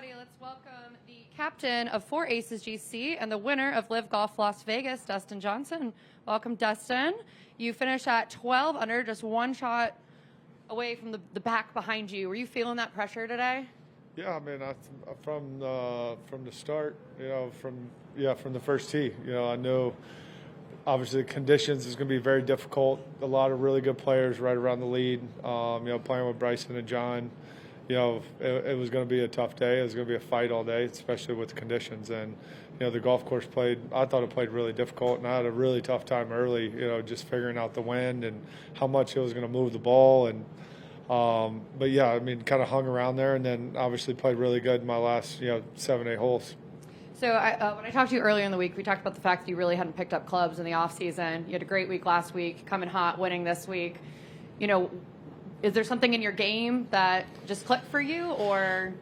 everybody. Let's welcome the captain of 4 Aces GC and the winner of LIV Golf Las Vegas, Dustin Johnson. Welcome, Dustin. You finished at 12 under, just one shot away from the back behind you. Were you feeling that pressure today? Yeah, I mean, from the start, from the first tee, I knew obviously the conditions is going to be very difficult. A lot of really good players right around the lead. Playing with Bryson and John, it was going to be a tough day. It was going to be a fight all day, especially with the conditions. And the golf course I thought it played really difficult, and I had a really tough time early. Just figuring out the wind and how much it was going to move the ball. And but yeah, I mean, kind of hung around there, and then obviously played really good in my last 7-8 holes. So when I talked to you earlier in the week, we talked about the fact that you really hadn't picked up clubs in the off season. You had a great week last week, coming hot, winning this week. Is there something in your game that just clicked for you, or?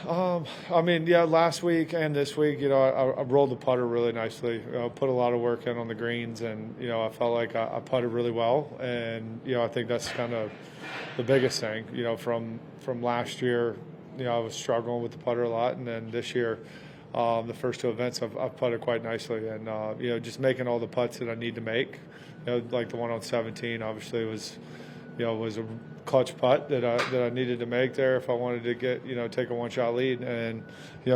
Last week and this week, I rolled the putter really nicely. Put a lot of work in on the greens, and I felt like I putted really well. And I think that's kind of the biggest thing. From last year, I was struggling with the putter a lot, and then this year, the first 2 events, I've putted quite nicely, and just making all the putts that I need to make. Like the one on 17, obviously was a clutch putt that I needed to make there if I wanted to get take a 1-shot lead, and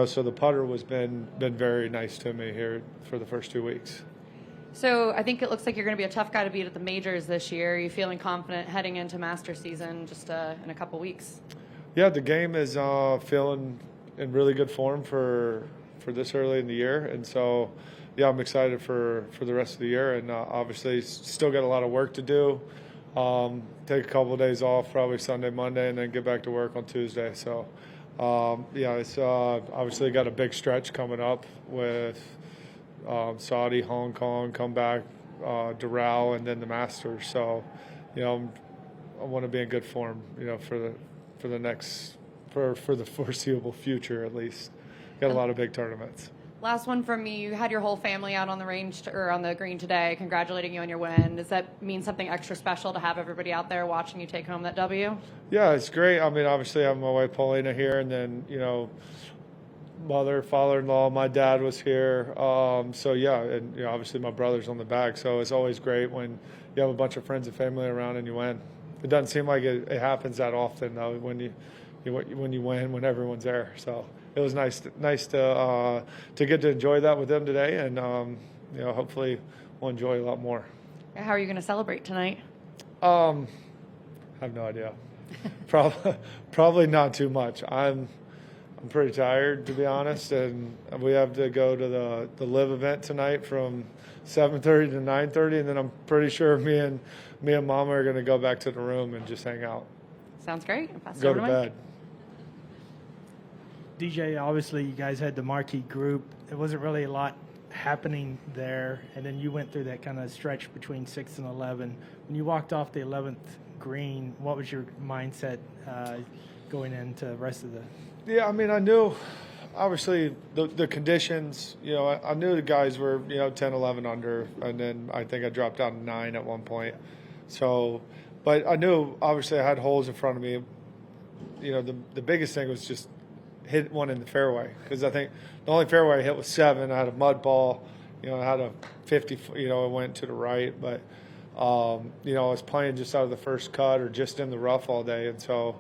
so the putter was been very nice to me here for the first 2 weeks. So I think it looks like you're going to be a tough guy to beat at the majors this year. Are you feeling confident heading into Master season just in a couple weeks? Yeah, the game is feeling in really good form for this early in the year, and so yeah, I'm excited for the rest of the year, and obviously still got a lot of work to do. Take a couple of days off, probably Sunday, Monday, and then get back to work on Tuesday. So, it's obviously got a big stretch coming up with Saudi, Hong Kong, come back, Doral, and then the Masters. So, I want to be in good form, for the foreseeable future at least. Got a lot of big tournaments. Last one from me. You had your whole family out on the range or on the green today, congratulating you on your win. Does that mean something extra special to have everybody out there watching you take home that W? Yeah, it's great. I mean, obviously, I have my wife Paulina here, and then mother, father-in-law, my dad was here. So yeah, and obviously my brother's on the back. So it's always great when you have a bunch of friends and family around and you win. It doesn't seem like it happens that often though when you win when everyone's there. So it was nice to get to enjoy that with them today, and hopefully we'll enjoy a lot more. How are you going to celebrate tonight? I have no idea. Probably not too much. I'm pretty tired, to be honest, and we have to go to the LIV event tonight from 7:30 to 9:30, and then I'm pretty sure me and Mama are going to go back to the room and just hang out. Sounds great. Go to bed. DJ, obviously you guys had the marquee group. There wasn't really a lot happening there, and then you went through that kind of stretch between 6 and 11. When you walked off the 11th green, what was your mindset going into the rest of the? Yeah, I mean, I knew obviously the conditions. I knew the guys were 10, 11 under, and then I think I dropped down to 9 at one point. So, but I knew obviously I had holes in front of me. The biggest thing was just hit one in the fairway, because I think the only fairway I hit was 7. I had a mud ball, I had a 50, it went to the right, but I was playing just out of the first cut or just in the rough all day, and so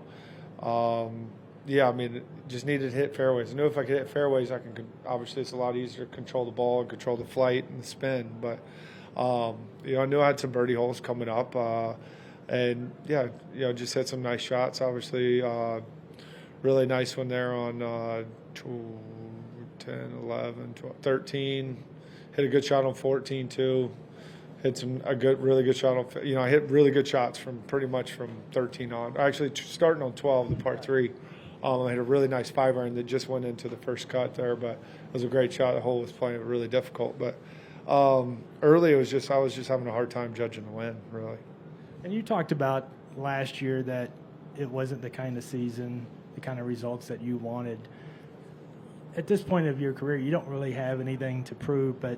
just needed to hit fairways. I knew if I could hit fairways, obviously it's a lot easier to control the ball and control the flight and the spin, but I knew I had some birdie holes coming up, and just hit some nice shots. Obviously, really nice one there on 10, 11, 12, 13. Hit a good shot on 14 too. Hit really good shot on. I hit really good shots from pretty much from 13 on. Actually, starting on 12, the par 3. I hit a really nice 5-iron that just went into the first cut there, but it was a great shot. The hole was playing really difficult, but early I was just having a hard time judging the wind, really. And you talked about last year that it wasn't the kind of season, the kind of results that you wanted. At this point of your career, you don't really have anything to prove, but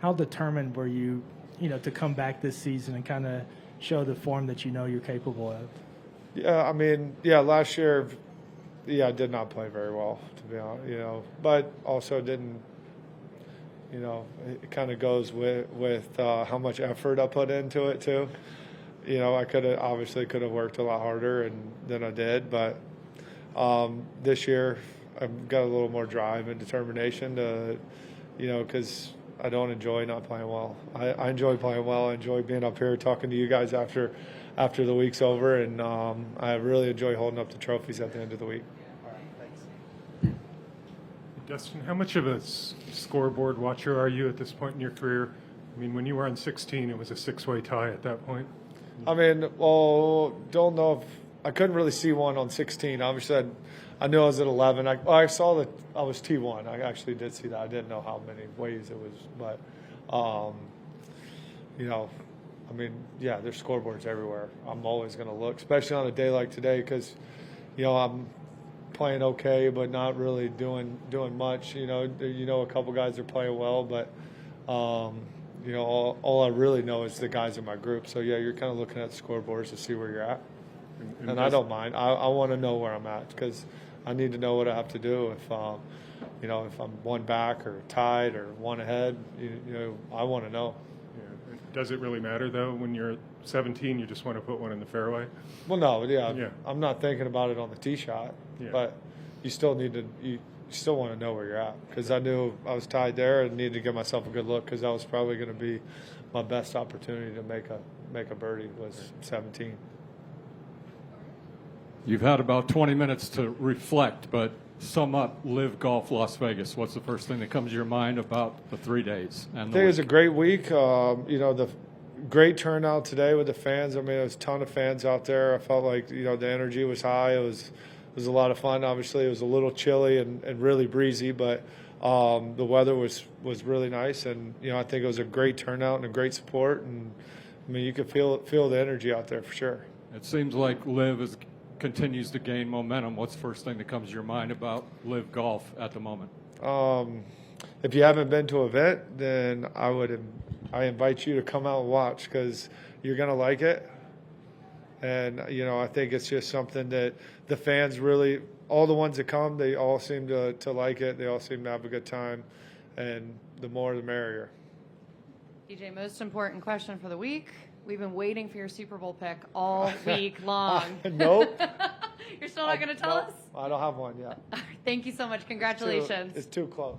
how determined were you, to come back this season and kind of show the form that you're capable of? Yeah, I mean, last year I did not play very well, to be honest, but also didn't, it kind of goes with how much effort I put into it too. I could have worked a lot harder than I did, but this year I've got a little more drive and determination to, because I don't enjoy not playing well. I enjoy playing well. I enjoy being up here talking to you guys after the week's over, and I really enjoy holding up the trophies at the end of the week. All right, thanks. Dustin, how much of a scoreboard watcher are you at this point in your career? I mean, when you were on 16, it was a 6-way tie at that point. I mean, don't know if I couldn't really see one on 16. Obviously, I knew I was at 11. I saw that I was T1. I actually did see that. I didn't know how many ways it was, but I mean, yeah, there's scoreboards everywhere. I'm always going to look, especially on a day like today, because I'm playing okay, but not really doing much. A couple guys are playing well, but all I really know is the guys in my group. So yeah, you're kind of looking at the scoreboards to see where you're at, and I don't mind. I want to know where I'm at because I need to know what I have to do if if I'm one back or tied or one ahead. I want to know. Yeah. Does it really matter though when you're 17? You just want to put one in the fairway. Well, no, yeah. I'm not thinking about it on the tee shot, but you still need to. You still want to know where you're at because I knew I was tied there and needed to give myself a good look because that was probably going to be my best opportunity to make a birdie was 17. You've had about 20 minutes to reflect, but sum up LIV Golf Las Vegas. What's the first thing that comes to your mind about the 3 days? And I think it was a great week. The great turnout today with the fans. I mean, there was a ton of fans out there. I felt like the energy was high. It was a lot of fun. Obviously, it was a little chilly and really breezy, but the weather was really nice. And I think it was a great turnout and a great support. And I mean, you could feel the energy out there for sure. It seems like LIV continues to gain momentum. What's the first thing that comes to your mind about LIV Golf at the moment? If you haven't been to an event, then I invite you to come out and watch because you're going to like it. And, I think it's just something that the fans really, all the ones that come, they all seem to like it. They all seem to have a good time. And the more, the merrier. DJ, most important question for the week. We've been waiting for your Super Bowl pick all week long. Nope. You're still not going to tell us? I don't have one yet. All right, thank you so much. Congratulations. It's too close.